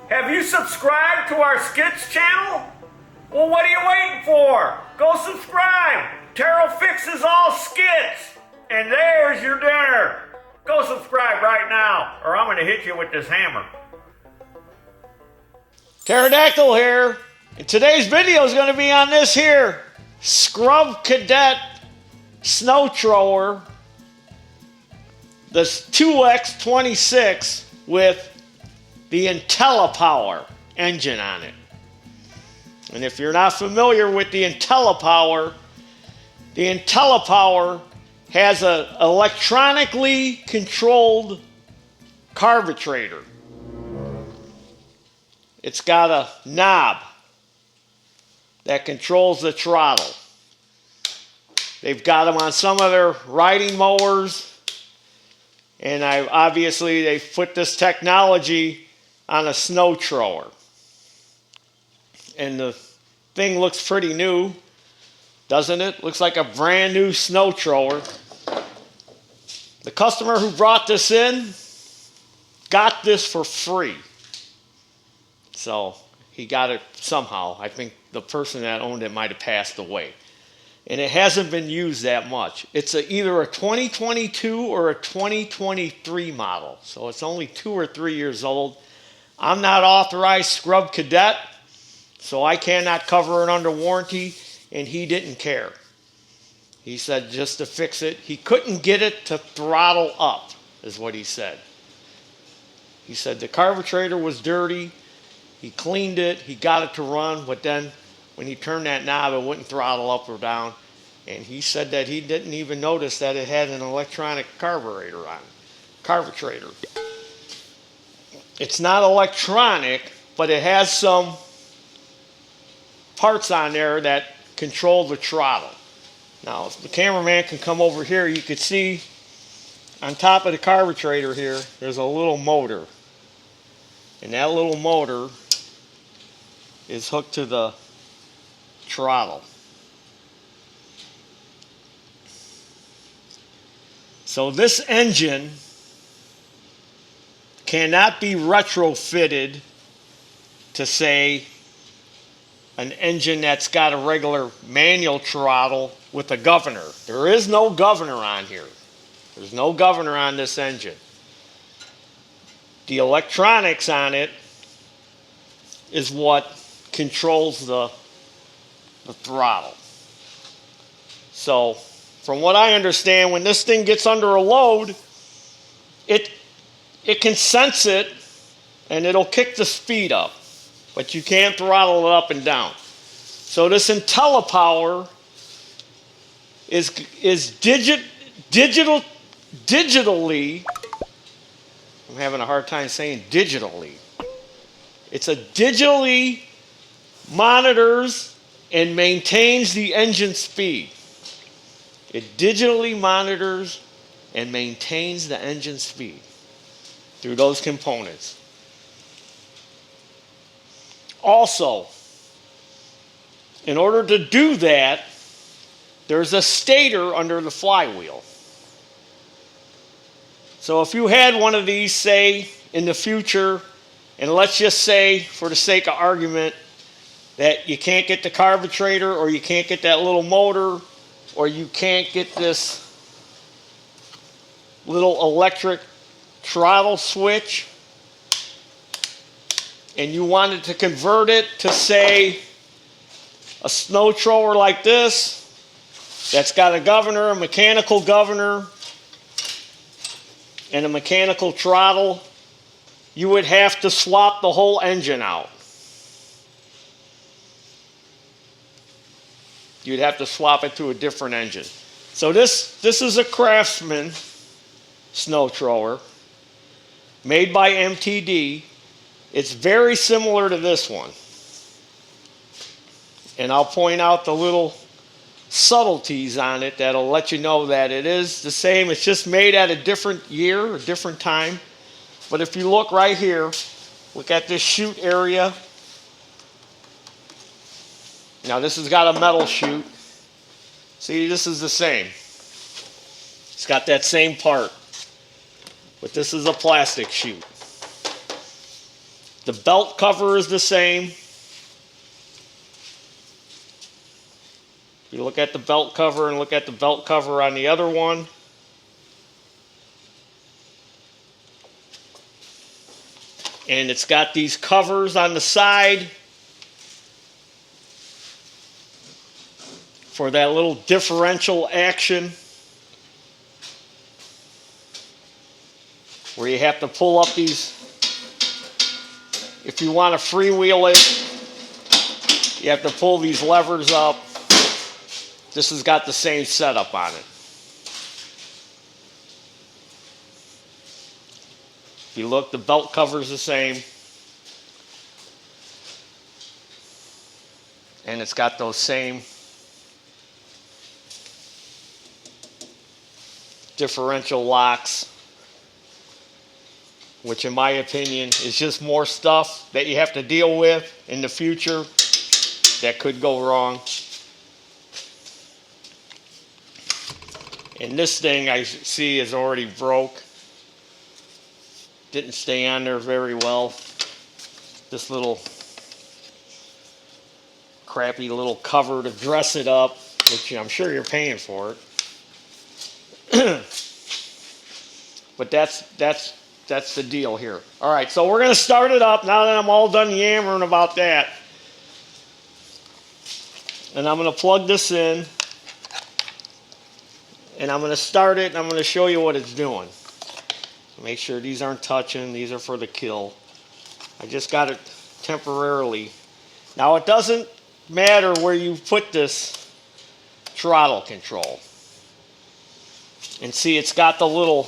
Have you subscribed to our skits channel? Well, what are you waiting for? Go subscribe. Taryl fixes all skits. And there's your dinner. Go subscribe right now, or I'm going to hit you with this hammer. Pterodactyl here. And today's video is going to be on this here Scrub Cadet snow thrower. This 2X26 with the IntelliPower engine on it. And if you're not familiar with the IntelliPower has an electronically controlled carburetor. It's got a knob that controls the throttle. They've got them on some of their riding mowers, and obviously they've put this technology on a snow thrower. And the thing looks pretty new, doesn't it? Looks like a brand new snow thrower. The customer who brought this in got this for free. So he got it somehow. I think the person that owned it might have passed away. And it hasn't been used that much. It's either a 2022 or a 2023 model. So it's only 2 or 3 years old. I'm not authorized Scrub Cadet, so I cannot cover it under warranty, and he didn't care. He said just to fix it. He couldn't get it to throttle up, is what he said. He said the carburetor was dirty. He cleaned it. He got it to run, but then when he turned that knob, it wouldn't throttle up or down. And he said that he didn't even notice that it had an electronic carburetor on it. Carburetor. It's not electronic, but it has some parts on there that control the throttle. Now, if the cameraman can come over here, you can see on top of the carburetor here, there's a little motor. And that little motor is hooked to the throttle. So this engine cannot be retrofitted to, say, an engine that's got a regular manual throttle with a governor. There is no governor on here. There's no governor on this engine. The electronics on it is what controls the throttle. So, from what I understand, when this thing gets under a load, it can sense it and it'll kick the speed up, but you can't throttle it up and down. So this IntelliPower is digitally, I'm having a hard time saying digitally. It's a digitally monitors and maintains the engine speed. It digitally monitors and maintains the engine speed through those components. Also, in order to do that, there's a stator under the flywheel. So if you had one of these, say, in the future, and let's just say, for the sake of argument, that you can't get the carburetor, or you can't get that little motor, or you can't get this little electric throttle switch, and you wanted to convert it to, say, a snow thrower like this, that's got a governor, a mechanical governor, and a mechanical throttle, you would have to swap the whole engine out. You'd have to swap it to a different engine. So this is a Craftsman snow thrower made by MTD. It's very similar to this one. And I'll point out the little subtleties on it that'll let you know that it is the same. It's just made at a different year, a different time. But if you look right here, look at this chute area. Now this has got a metal chute. See, this is the same. It's got that same part. But this is a plastic chute. The belt cover is the same. You look at the belt cover and look at the belt cover on the other one. And it's got these covers on the side for that little differential action where you have to pull up these. If you want to freewheel it, you have to pull these levers up. This has got the same setup on it. If you look, the belt cover is the same. And it's got those same differential locks, which in my opinion is just more stuff that you have to deal with in the future that could go wrong. And this thing I see is already broke. Didn't stay on there very well. This little crappy little cover to dress it up, which I'm sure you're paying for it. But that's the deal here. All right, so we're going to start it up now that I'm all done yammering about that. And I'm going to plug this in. And I'm going to start it and I'm going to show you what it's doing. Make sure these aren't touching. These are for the kill. I just got it temporarily. Now it doesn't matter where you put this throttle control. And see, it's got the little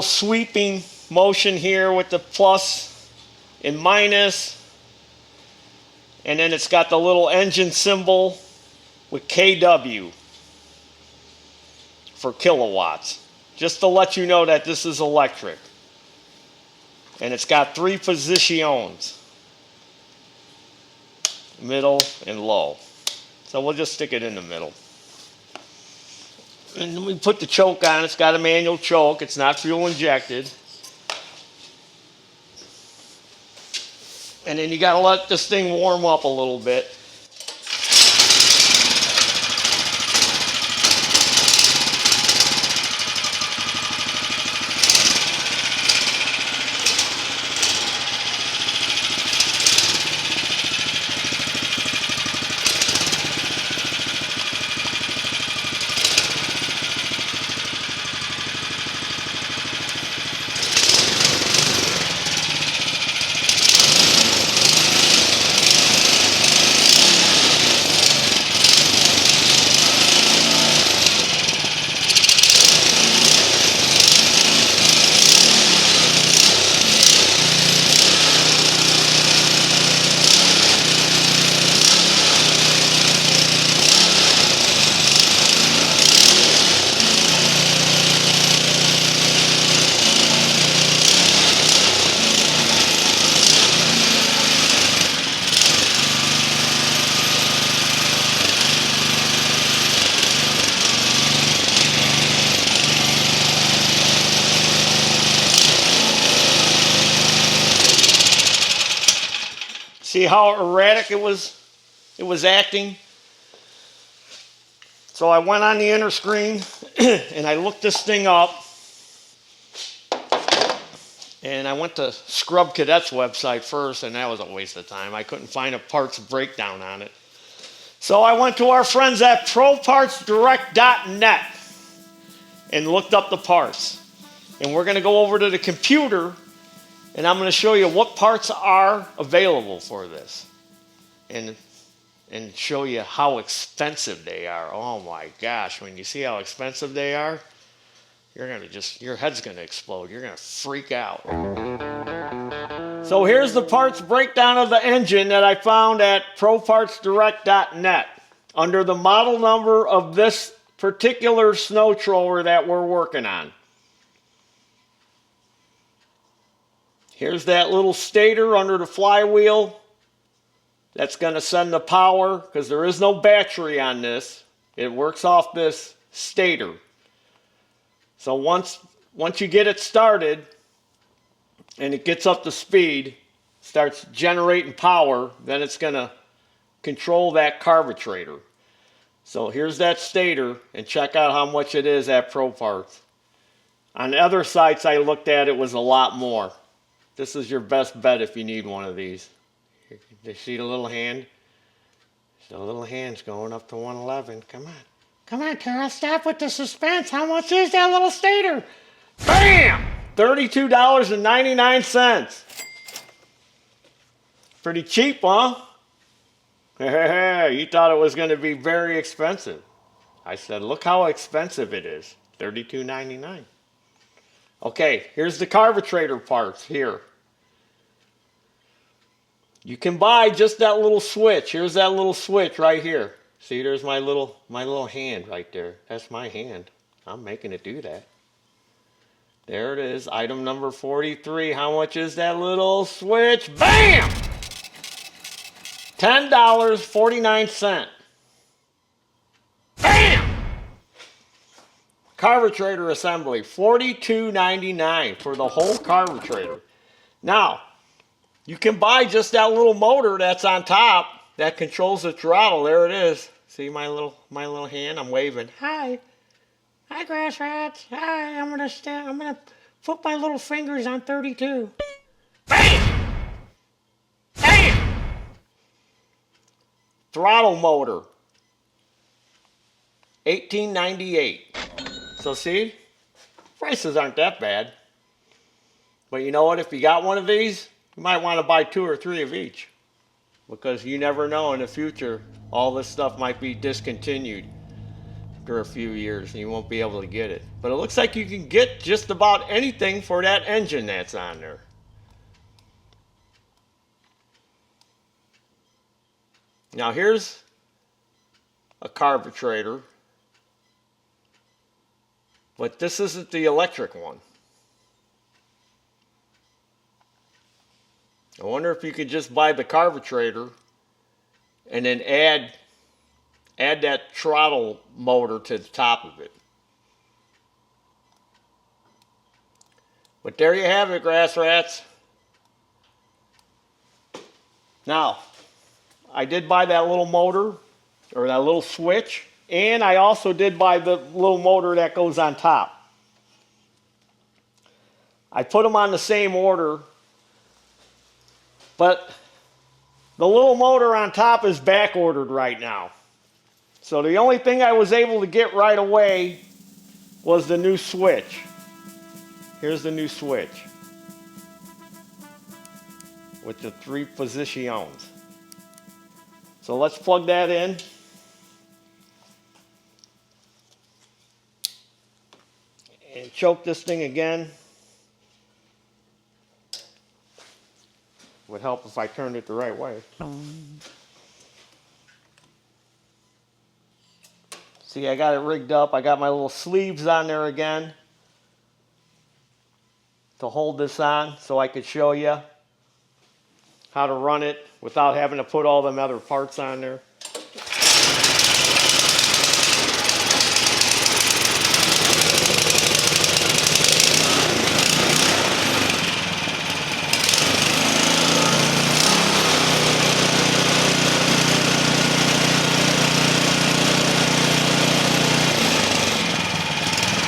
sweeping motion here with the plus and minus. And then it's got the little engine symbol with KW for kilowatts. Just to let you know that this is electric. And it's got 3 positions. Middle and low. So we'll just stick it in the middle. And then we put the choke on. It's got a manual choke. It's not fuel injected. And then you got to let this thing warm up a little bit. See how erratic it was acting? So I went on the inner screen and I looked this thing up. And I went to Scrub Cadet's website first, and that was a waste of time. I couldn't find a parts breakdown on it. So I went to our friends at propartsdirect.net and looked up the parts. And we're going to go over to the computer, and I'm going to show you what parts are available for this. And show you how expensive they are. Oh my gosh, when you see how expensive they are, your head's going to explode. You're going to freak out. So here's the parts breakdown of the engine that I found at propartsdirect.net under the model number of this particular snow thrower that we're working on. Here's that little stator under the flywheel. That's going to send the power, because there is no battery on this. It works off this stator. So once you get it started, and it gets up to speed, starts generating power, then it's going to control that carburetor. So here's that stator, and check out how much it is at Pro Parts. On the other sites I looked at, it was a lot more. This is your best bet if you need one of these. You see the little hand? The little hand's going up to 111. Come on. Come on, Taryl, stop with the suspense. How much is that little stator? Bam! $32.99. Pretty cheap, huh? You thought it was going to be very expensive. I said, look how expensive it is. $32.99. Okay, here's the carburetor parts here. You can buy just that little switch. Here's that little switch right here. See, there's my little hand right there. That's my hand. I'm making it do that. There it is, item number 43. How much is that little switch? Bam! $10.49. Bam! Carburetor assembly, $42.99 for the whole carburetor. Now, you can buy just that little motor that's on top that controls the throttle. There it is. See my little hand? I'm waving. Hi. Hi, grass rats. Hi. I'm gonna put my little fingers on 32. Bam! Bam! Throttle motor. $18.98. So see, prices aren't that bad. But you know what? If you got one of these, you might want to buy 2 or 3 of each, because you never know, in the future all this stuff might be discontinued after a few years and you won't be able to get it. But it looks like you can get just about anything for that engine that's on there. Now here's a carburetor, but this isn't the electric one. I wonder if you could just buy the carburetor and then add that throttle motor to the top of it. But there you have it, grass rats. Now, I did buy that little motor, or that little switch, and I also did buy the little motor that goes on top. I put them on the same order, but the little motor on top is back ordered right now. So the only thing I was able to get right away was the new switch. Here's the new switch with the 3 positions. So let's plug that in. And choke this thing again. Would help if I turned it the right way. See, I got it rigged up. I got my little sleeves on there again to hold this on, so I could show you how to run it without having to put all them other parts on there.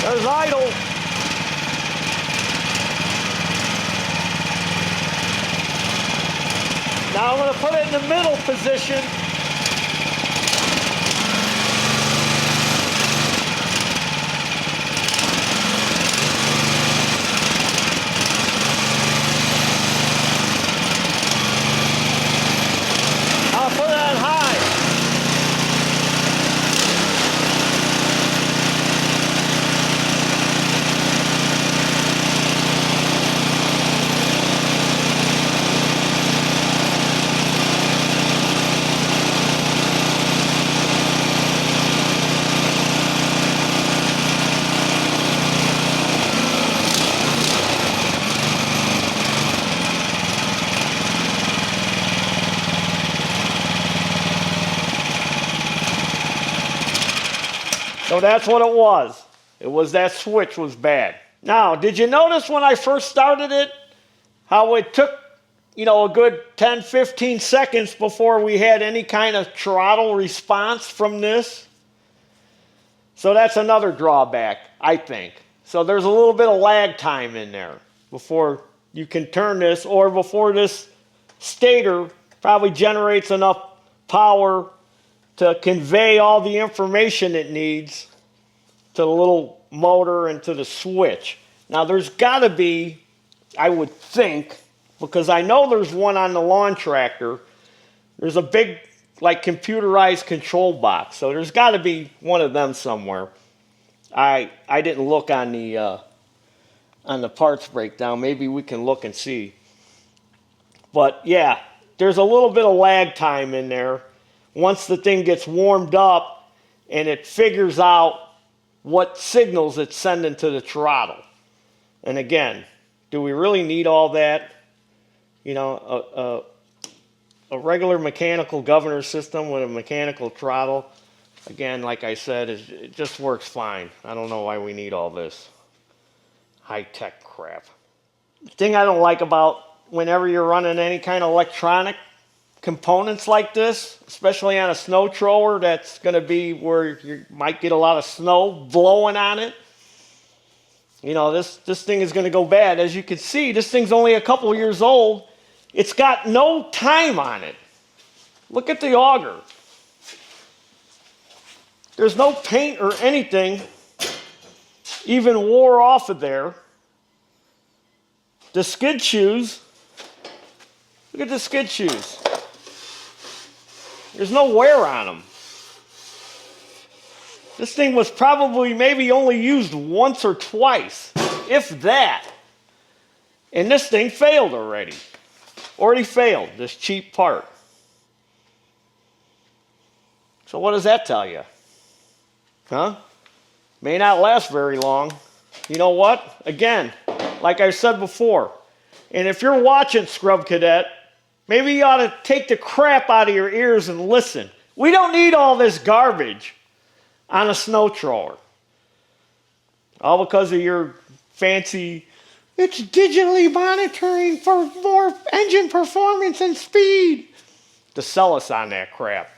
There's idle. Now I'm going to put it in the middle position. I'll put it on high. So that's what it was. It was that switch was bad. Now, did you notice when I first started it how it took, you know, a good 10, 15 seconds before we had any kind of throttle response from this. So that's another drawback, I think. So there's a little bit of lag time in there before you can turn this, or before this stator probably generates enough power to convey all the information it needs to the little motor and to the switch. Now there's got to be, I would think, because I know there's one on the lawn tractor, there's a big like computerized control box. So there's got to be one of them somewhere. I didn't look on the parts breakdown. Maybe we can look and see. But yeah, there's a little bit of lag time in there once the thing gets warmed up and it figures out what signals it's sending to the throttle. And again, do we really need all that? You know, a regular mechanical governor system with a mechanical throttle, again, like I said, it just works fine. I don't know why we need all this high-tech crap. The thing I don't like about whenever you're running any kind of electronic components like this, especially on a snow thrower that's going to be where you might get a lot of snow blowing on it, you know, this thing is going to go bad. As you can see, this thing's only a couple years old. It's got no time on it. Look at the auger. There's no paint or anything even wore off of there. The skid shoes, look at the skid shoes. There's no wear on them. This thing was probably maybe only used once or twice, if that. And this thing failed already. Already failed, this cheap part. So what does that tell you? Huh? May not last very long. You know what? Again, like I said before, and if you're watching Scrub Cadet, maybe you ought to take the crap out of your ears and listen. We don't need all this garbage on a snow thrower. All because of your fancy, it's digitally monitoring for more engine performance and speed, to sell us on that crap.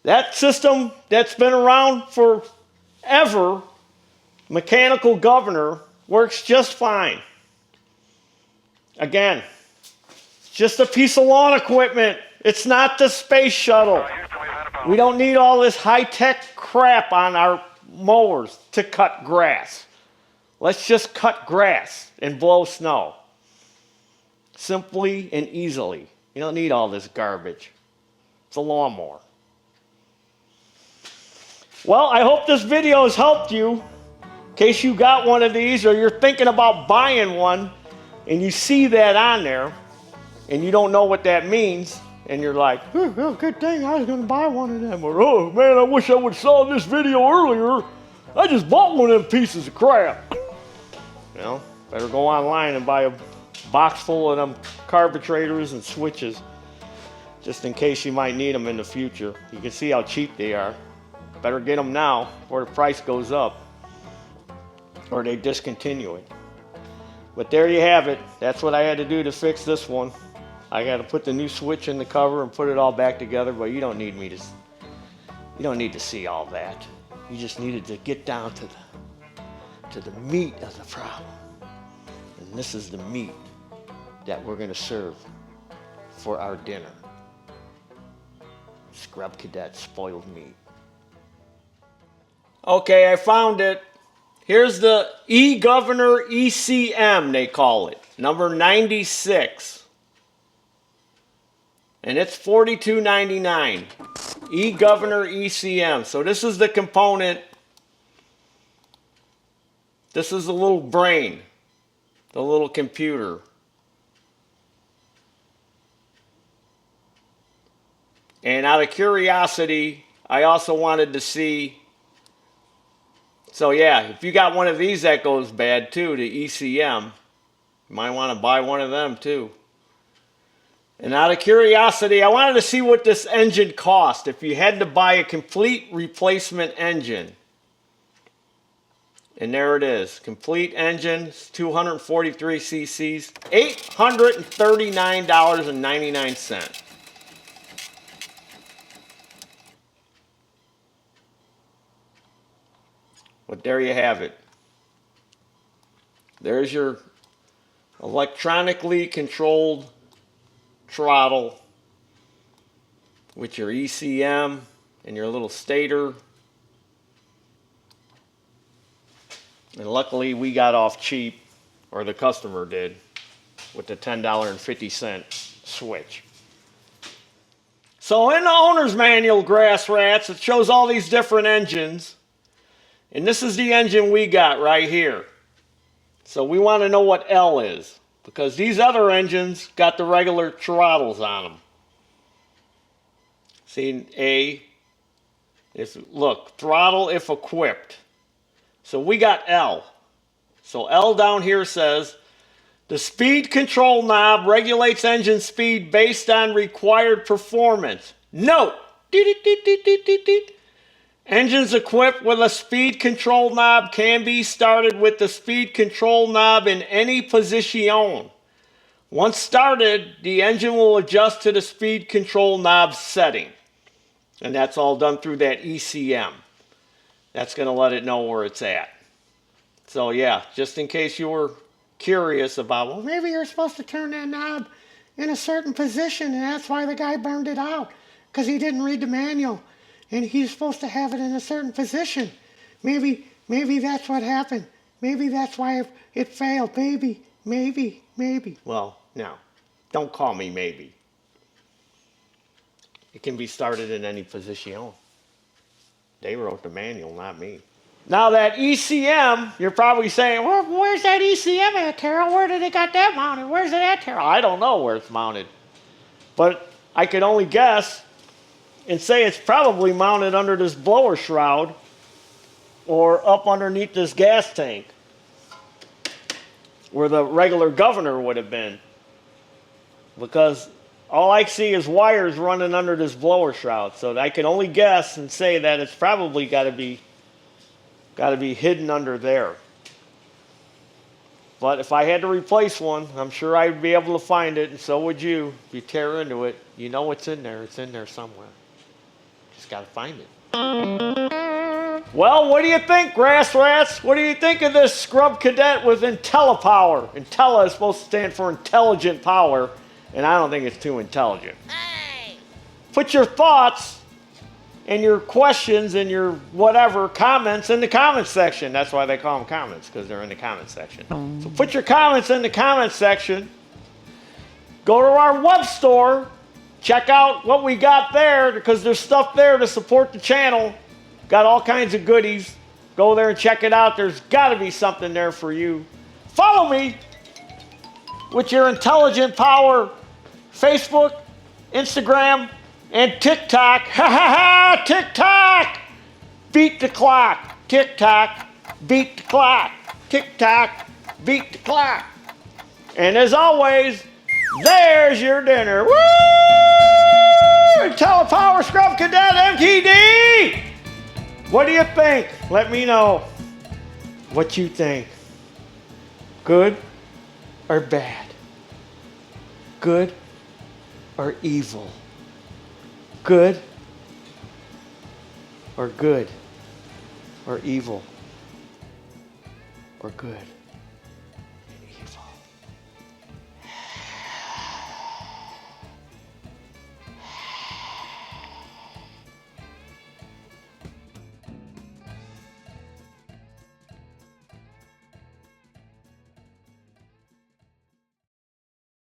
That system that's been around forever, mechanical governor, works just fine. Again, it's just a piece of lawn equipment. It's not the space shuttle. We don't need all this high-tech crap on our mowers to cut grass. Let's just cut grass and blow snow. Simply and easily. You don't need all this garbage. It's a lawnmower. Well, I hope this video has helped you. In case you got one of these or you're thinking about buying one and you see that on there and you don't know what that means and you're like, oh, good thing I was going to buy one of them. Or, oh man, I wish I would have saw this video earlier. I just bought one of them pieces of crap. You know, better go online and buy a box full of them carburator's and switches just in case you might need them in the future. You can see how cheap they are. Better get them now before the price goes up or they discontinue it. But there you have it. That's what I had to do to fix this one. I got to put the new switch in the cover and put it all back together, but you don't need me to, you don't need to see all that. You just needed to get down to the meat of the problem. And this is the meat that we're going to serve for our dinner. Scrub Cadet spoiled meat. Okay, I found it. Here's the eGovernor ECM, they call it. Number 96. And it's $42.99. eGovernor ECM. So this is the component. This is the little brain. The little computer. And out of curiosity, I also wanted to see. So yeah, if you got one of these that goes bad too, the ECM, you might want to buy one of them too. And out of curiosity, I wanted to see what this engine cost if you had to buy a complete replacement engine. And there it is. Complete engine, 243 cc's, $839.99. But there you have it. There's your electronically controlled throttle with your ECM and your little stator. And luckily we got off cheap, or the customer did, with the $10.50 switch. So in the owner's manual, grass rats, it shows all these different engines. And this is the engine we got right here. So we want to know what L is, because these other engines got the regular throttles on them. See, A is, look, throttle if equipped. So we got L. So L down here says, the speed control knob regulates engine speed based on required performance. Note, engines equipped with a speed control knob can be started with the speed control knob in any position. Once started, the engine will adjust to the speed control knob setting. And that's all done through that ECM. That's going to let it know where it's at. So yeah, just in case you were curious about, well, maybe you're supposed to turn that knob in a certain position and that's why the guy burned it out, because he didn't read the manual and he's supposed to have it in a certain position. Maybe that's what happened. Maybe that's why it failed. Maybe. Well, no, don't call me maybe. It can be started in any position. They wrote the manual, not me. Now that ECM, you're probably saying, well, where's that ECM at, Taryl? Where did they got that mounted? Where's it at, Taryl? I don't know where it's mounted. But I could only guess and say it's probably mounted under this blower shroud or up underneath this gas tank where the regular governor would have been. Because all I see is wires running under this blower shroud. So I can only guess and say that it's probably got to be hidden under there. But if I had to replace one, I'm sure I'd be able to find it, and so would you. If you tear into it, you know it's in there. It's in there somewhere. Just got to find it. Well, what do you think, grass rats? What do you think of this Scrub Cadet with IntelliPower? Intelli is supposed to stand for intelligent power, and I don't think it's too intelligent. Hey! Put your thoughts and your questions and your whatever comments in the comments section. That's why they call them comments, because they're in the comments section. So put your comments in the comments section. Go to our web store. Check out what we got there, because there's stuff there to support the channel. Got all kinds of goodies. Go there and check it out. There's got to be something there for you. Follow me with your intelligent power. Facebook, Instagram, and TikTok. Ha ha ha! TikTok! Beat the clock. TikTok, beat the clock. TikTok, beat the clock. And as always, there's your dinner. Woo! IntelliPower Scrub Cadet MTD! What do you think? Let me know what you think. Good or bad? Good or evil? Good or good? Or evil? Or good?